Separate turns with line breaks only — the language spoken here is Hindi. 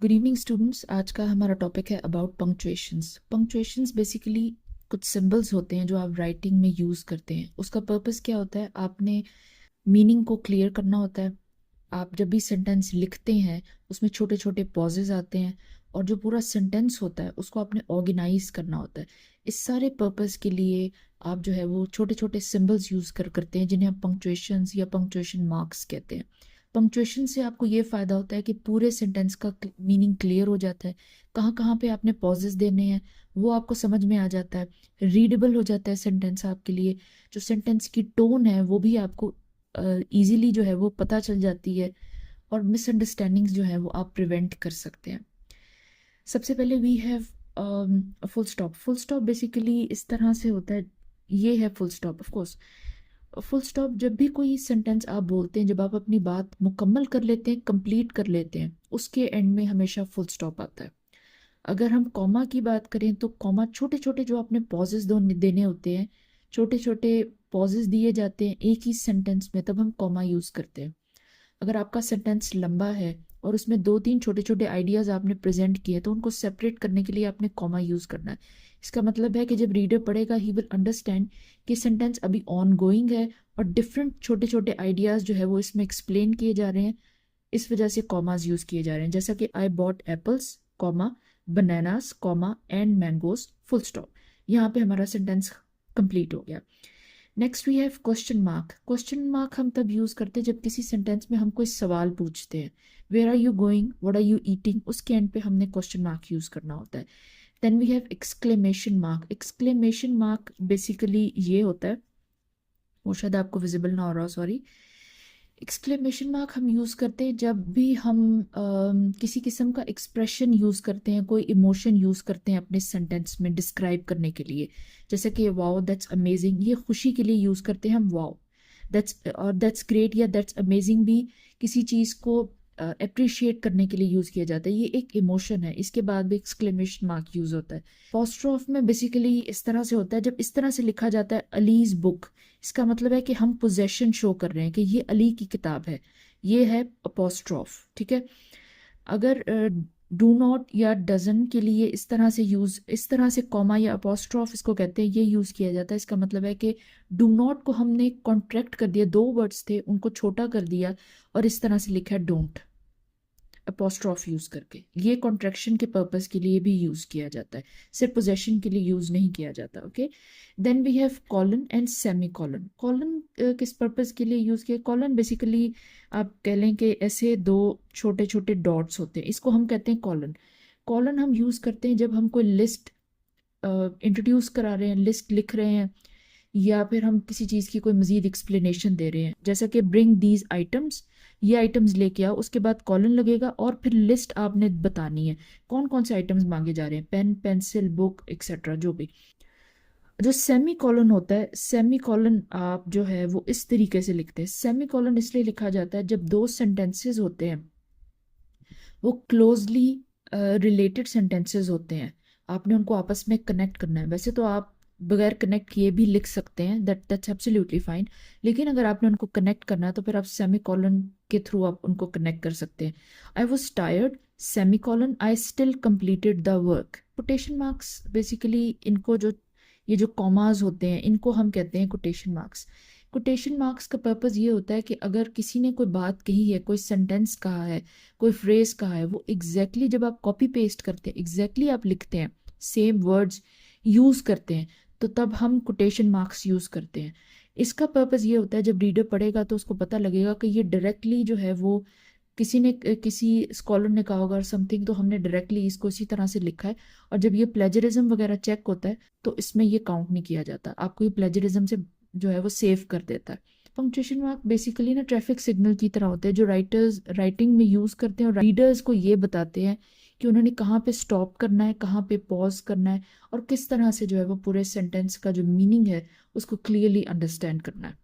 Good evening students. आज का हमारा टॉपिक है अबाउट पंक्चुएशंस। पंक्चुएशंस बेसिकली कुछ सिंबल्स होते हैं जो आप राइटिंग में यूज़ करते हैं। उसका पर्पस क्या होता है? आपने मीनिंग को क्लियर करना होता है। आप जब भी सेंटेंस लिखते हैं उसमें छोटे छोटे पॉजेज आते हैं और जो पूरा सेंटेंस होता है उसको आपने ऑर्गेनाइज करना होता है। इस सारे पर्पस के लिए आप जो है वो छोटे छोटे सिंबल्स यूज़ करते हैं जिन्हें हम पंक्चुएशंस या पंक्चुएशन मार्क्स कहते हैं। पंक्चुएशन से आपको ये फ़ायदा होता है कि पूरे सेंटेंस का मीनिंग क्लियर हो जाता है। कहाँ कहाँ पे आपने पॉजेस देने हैं वो आपको समझ में आ जाता है। रीडेबल हो जाता है सेंटेंस आपके लिए। जो सेंटेंस की टोन है वो भी आपको इजीली जो है वो पता चल जाती है और मिसअंडरस्टैंडिंग्स जो है वो आप प्रिवेंट कर सकते हैं। सबसे पहले we have full stop. Full stop basically इस तरह से होता है, ये है full stop. Of course full stop जब भी कोई सेंटेंस आप बोलते हैं, जब आप अपनी बात मुकम्मल कर लेते हैं, कंप्लीट कर लेते हैं, उसके एंड में हमेशा फुल स्टॉप आता है। अगर हम कॉमा की बात करें तो कॉमा छोटे छोटे जो आपने पॉजेस देने होते हैं, छोटे छोटे पॉजेस दिए जाते हैं एक ही सेंटेंस में, तब हम कॉमा यूज़ करते हैं। अगर आपका सेंटेंस लंबा है और उसमें दो तीन छोटे छोटे आइडियाज आपने प्रेजेंट किए तो उनको सेपरेट करने के लिए आपने कॉमा यूज करना है। इसका मतलब है कि जब रीडर पढ़ेगा ही विल अंडरस्टैंड कि सेंटेंस अभी ऑन गोइंग है और डिफरेंट छोटे छोटे आइडियाज जो है वो इसमें एक्सप्लेन किए जा रहे हैं। इस वजह से कॉमाज यूज किए जा रहे हैं, जैसा कि I bought apples comma bananas comma and mangoes full stop. यहाँ पे हमारा सेंटेंस कंप्लीट हो गया। Next we have question mark. Question mark हम तब यूज करते हैं जब किसी सेंटेंस में हम कोई सवाल पूछते हैं। Where are you going, what are you eating, उसके एंड पे हमने क्वेश्चन मार्क यूज करना होता है। Then we have exclamation mark. Exclamation mark basically ये होता है, वो शायद आपको विजिबल ना हो रहा, सॉरी। एक्सक्लेमेशन मार्क हम यूज़ करते हैं जब भी हम किसी किस्म का एक्सप्रेशन यूज़ करते हैं, कोई इमोशन यूज़ करते हैं अपने सेंटेंस में डिस्क्राइब करने के लिए। जैसे कि वाओ दैट्स अमेजिंग, ये खुशी के लिए यूज़ करते हैं हम वाओ दैट्स, और दैट्स ग्रेट या दैट्स अमेजिंग भी किसी चीज़ को अप्रिशिएट करने के लिए यूज़ किया जाता है। ये एक इमोशन है, इसके बाद भी एक्सक्लेमेशन मार्क यूज़ होता है। अपोस्ट्रोफ में बेसिकली इस तरह से होता है, जब इस तरह से लिखा जाता है अलीज बुक, इसका मतलब है कि हम पोजेशन शो कर रहे हैं कि ये अली की किताब है। ये है अपोस्ट्रोफ, ठीक है। अगर डू नॉट या डजन के लिए इस तरह से यूज, इस तरह से कॉमा या अपोस्ट्रोफ इसको कहते हैं, ये यूज किया जाता है। इसका मतलब है कि डू नॉट को हमने कॉन्ट्रैक्ट कर दिया, दो वर्ड्स थे उनको छोटा कर दिया और इस तरह से लिखा है डोंट, अपोस्ट्रोफ यूज करके। ये कॉन्ट्रैक्शन के पर्पस के लिए भी यूज किया जाता है, सिर्फ पोजेशन के लिए यूज नहीं किया जाता। Okay, then we have colon and semicolon. Colon किस पर्पस के लिए यूज किया? कॉलन बेसिकली आप कह लें कि ऐसे दो छोटे छोटे डॉट्स होते हैं, इसको हम कहते हैं कॉलन। कॉलन हम यूज करते हैं जब हम कोई लिस्ट इंट्रोड्यूस करा रहे हैं, लिस्ट लिख रहे हैं, या फिर हम किसी चीज़ की कोई मजीद एक्सप्लेनेशन दे रहे हैं। जैसा कि ब्रिंग दीज आइटम्स, ये आइटम्स लेके आओ, उसके बाद कॉलन लगेगा और फिर लिस्ट आपने बतानी है कौन कौन से आइटम्स मांगे जा रहे हैं, पेन पेंसिल बुक एक्सेट्रा जो भी। जो सेमी कॉलन होता है, सेमी कॉलन आप जो है वो इस तरीके से लिखते हैं। सेमी कॉलन इसलिए लिखा जाता है जब दो सेंटेंसेस होते हैं वो क्लोजली रिलेटेड सेंटेंसेस होते हैं, आपने उनको आपस में कनेक्ट करना है। वैसे तो आप बगैर कनेक्ट किए भी लिख सकते हैं, दैट्स एब्सोल्युटली फाइन, लेकिन अगर आपने उनको कनेक्ट करना है तो फिर आप सेमी कॉलन के थ्रू आप उनको कनेक्ट कर सकते हैं। I was tired semi colon I still completed the work. Quotation marks basically इनको जो, ये जो कॉमाज होते हैं इनको हम कहते हैं कोटेशन मार्क्स। कोटेशन मार्क्स का पर्पस ये होता है कि अगर किसी ने कोई बात कही है, कोई सेंटेंस कहा है, कोई फ्रेज कहा है, वो जब आप कॉपी पेस्ट करते हैं, आप लिखते हैं, सेम वर्ड्स यूज करते हैं, तो तब हम कोटेशन मार्क्स यूज करते हैं। इसका पर्पस ये होता है जब रीडर पढ़ेगा तो उसको पता लगेगा कि ये डायरेक्टली जो है वो किसी ने, किसी स्कॉलर ने कहा होगा समथिंग, तो हमने डायरेक्टली इसको इसी तरह से लिखा है। और जब ये प्लेजरिज्म वगैरह चेक होता है तो इसमें ये काउंट नहीं किया जाता, आपको ये प्लेजरिज्म से जो है वो सेव कर देता है। पंक्चुएशन मार्क बेसिकली ना ट्रैफिक सिग्नल की तरह होते हैं जो राइटर्स राइटिंग में यूज करते हैं और रीडर्स को ये बताते हैं कि उन्होंने कहाँ पे स्टॉप करना है, कहाँ पे पॉज करना है और किस तरह से जो है वो पूरे सेंटेंस का जो मीनिंग है उसको क्लियरली अंडरस्टैंड करना है।